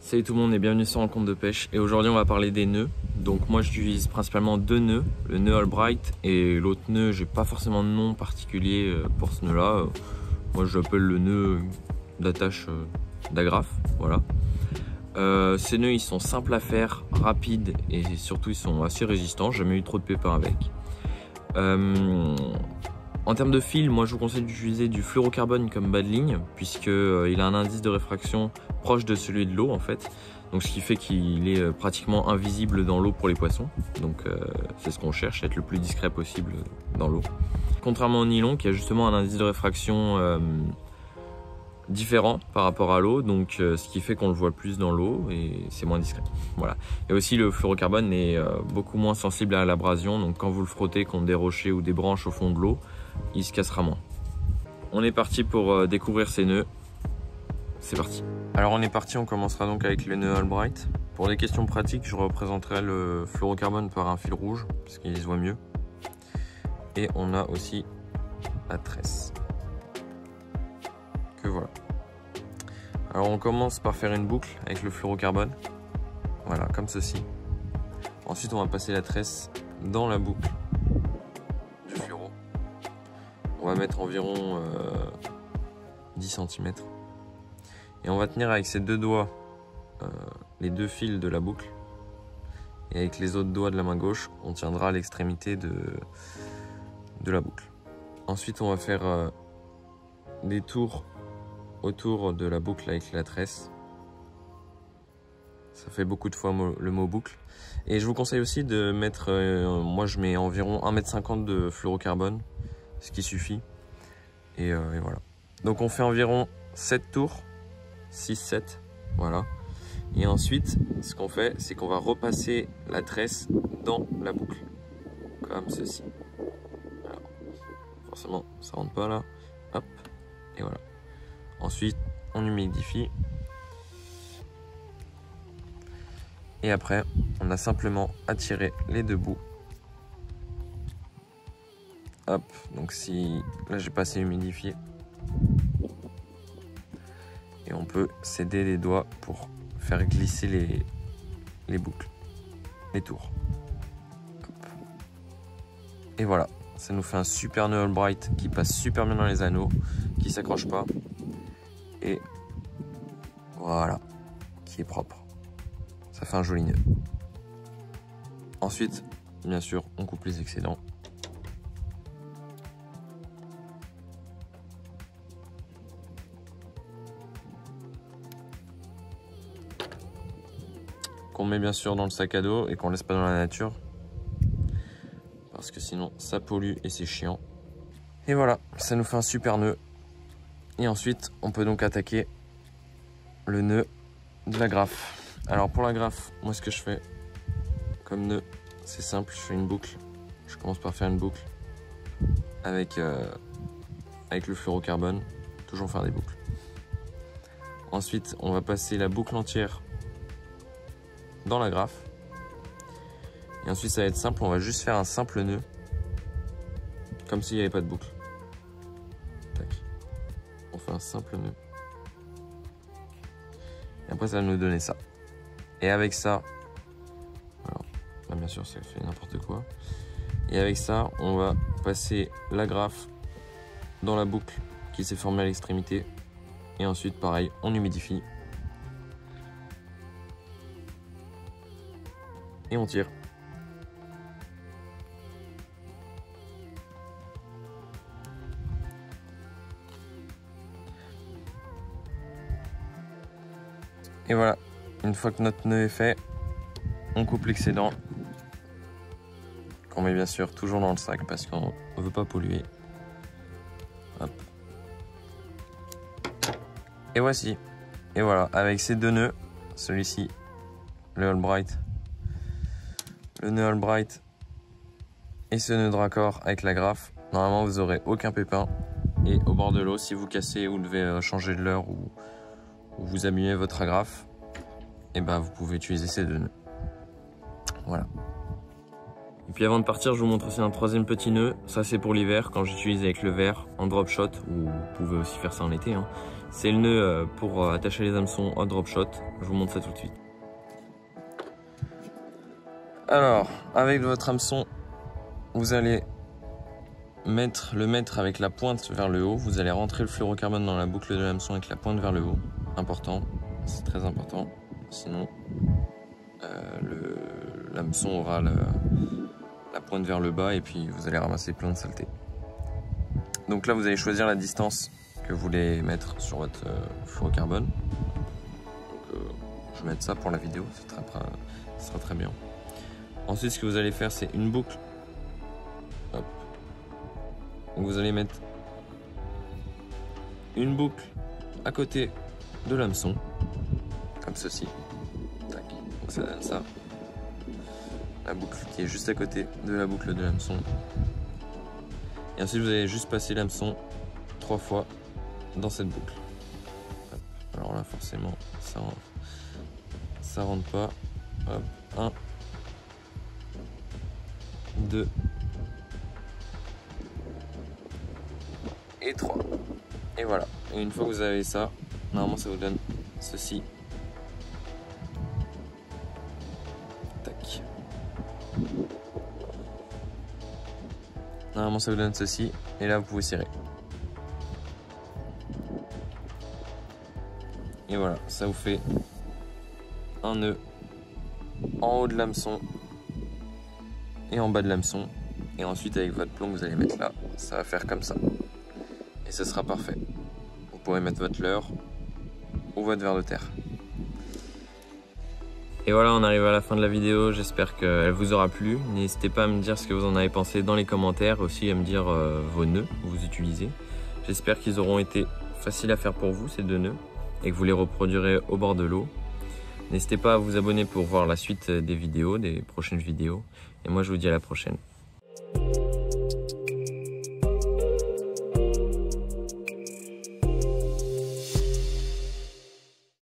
Salut tout le monde et bienvenue sur Rencontre de pêche. Et aujourd'hui on va parler des nœuds. Donc moi j'utilise principalement deux nœuds, le nœud Albright et l'autre nœud, j'ai pas forcément de nom particulier pour ce nœud là. Moi j'appelle le nœud d'attache d'agrafe, voilà. Ces nœuds ils sont simples à faire, rapides et surtout ils sont assez résistants, j'ai jamais eu trop de pépins avec. En termes de fil, moi je vous conseille d'utiliser du fluorocarbone comme bas de ligne puisque il a un indice de réfraction proche de celui de l'eau en fait. Donc ce qui fait qu'il est pratiquement invisible dans l'eau pour les poissons. Donc c'est ce qu'on cherche, être le plus discret possible dans l'eau. Contrairement au nylon qui a justement un indice de réfraction différent par rapport à l'eau, donc ce qui fait qu'on le voit plus dans l'eau et c'est moins discret. Voilà. Et aussi le fluorocarbone est beaucoup moins sensible à l'abrasion, donc quand vous le frottez contre des rochers ou des branches au fond de l'eau, il se cassera moins. On est parti pour découvrir ces nœuds. C'est parti. Alors on est parti, on commencera donc avec le nœud Albright. Pour des questions pratiques, je représenterai le fluorocarbone par un fil rouge, parce qu'il se voit mieux. Et on a aussi la tresse. Que voilà. Alors on commence par faire une boucle avec le fluorocarbone. Voilà, comme ceci. Ensuite on va passer la tresse dans la boucle du fluoro. On va mettre environ 10 cm. Et on va tenir avec ces deux doigts les deux fils de la boucle. Et avec les autres doigts de la main gauche, on tiendra l'extrémité de la boucle. Ensuite on va faire des tours autour de la boucle avec la tresse. Ça fait beaucoup de fois le mot boucle. Et je vous conseille aussi de mettre, moi je mets environ 1,50 m de fluorocarbone, ce qui suffit. Et voilà. Donc on fait environ 7 tours, 6-7, voilà. Et ensuite, ce qu'on fait, c'est qu'on va repasser la tresse dans la boucle, comme ceci. Alors, forcément, ça rentre pas là. Hop, et voilà. Ensuite, on humidifie. Et après, on a simplement à tirer les deux bouts. Hop, donc si... Là, j'ai pas assez humidifié. Et on peut s'aider les doigts pour faire glisser les boucles, les tours. Hop. Et voilà, ça nous fait un super nœud Albright qui passe super bien dans les anneaux, qui s'accroche pas. Et voilà, qui est propre. Ça fait un joli nœud. Ensuite, bien sûr, on coupe les excédents. Qu'on met bien sûr dans le sac à dos et qu'on laisse pas dans la nature. Parce que sinon, ça pollue et c'est chiant. Et voilà, ça nous fait un super nœud. Et ensuite, on peut donc attaquer le nœud de la grafe. Alors pour la grafe, moi ce que je fais comme nœud, c'est simple, je fais une boucle. Je commence par faire une boucle avec le fluorocarbone, toujours faire des boucles. Ensuite, on va passer la boucle entière dans la grafe. Et ensuite, ça va être simple, on va juste faire un simple nœud, comme s'il n'y avait pas de boucle. Tac. On fait un simple nœud. Et après, ça va nous donner ça. Et avec ça, alors, là bien sûr ça fait n'importe quoi. Et avec ça, on va passer la grafe dans la boucle qui s'est formée à l'extrémité. Et ensuite, pareil, on humidifie. Et on tire. Et voilà, une fois que notre nœud est fait, on coupe l'excédent, qu'on met bien sûr toujours dans le sac parce qu'on ne veut pas polluer. Hop. Et voici. Et voilà, avec ces deux nœuds, celui-ci, le Albright, le nœud Albright et ce nœud de raccord avec la grafe, normalement vous n'aurez aucun pépin. Et au bord de l'eau, si vous cassez ou devez changer de leurre ou vous abîmez votre agrafe, et ben vous pouvez utiliser ces deux nœuds. Voilà. Et puis avant de partir, je vous montre aussi un troisième petit nœud. Ça c'est pour l'hiver, quand j'utilise avec le verre en drop shot, ou vous pouvez aussi faire ça en été, hein. C'est le nœud pour attacher les hameçons au drop shot. Je vous montre ça tout de suite. Alors, avec votre hameçon, vous allez le mettre avec la pointe vers le haut. Vous allez rentrer le fluorocarbone dans la boucle de l'hameçon avec la pointe vers le haut. Important, c'est très important. Sinon, l'hameçon aura la pointe vers le bas et puis vous allez ramasser plein de saleté. Donc là, vous allez choisir la distance que vous voulez mettre sur votre fluorocarbone. Donc, je vais mettre ça pour la vidéo, ça sera très bien. Ensuite, ce que vous allez faire, c'est une boucle. Hop. Donc vous allez mettre une boucle à côté de l'hameçon, comme ceci. Tac. Donc ça donne ça. La boucle qui est juste à côté de la boucle de l'hameçon. Et ensuite, vous allez juste passer l'hameçon 3 fois dans cette boucle. Hop. Alors là, forcément, ça rentre pas. Hop. 1, 2 et 3. Et voilà. Et une fois que vous avez ça, normalement ça vous donne ceci. Tac. Normalement ça vous donne ceci. Et là vous pouvez serrer. Et voilà, ça vous fait un nœud en haut de l'hameçon et en bas de l'hameçon, et ensuite avec votre plomb que vous allez mettre là, ça va faire comme ça et ce sera parfait. Vous pourrez mettre votre leurre ou votre ver de terre. Et voilà, on arrive à la fin de la vidéo, j'espère qu'elle vous aura plu. N'hésitez pas à me dire ce que vous en avez pensé dans les commentaires, aussi à me dire vos nœuds que vous utilisez. J'espère qu'ils auront été faciles à faire pour vous, ces 2 nœuds, et que vous les reproduirez au bord de l'eau. N'hésitez pas à vous abonner pour voir la suite des vidéos, des prochaines vidéos. Et moi, je vous dis à la prochaine.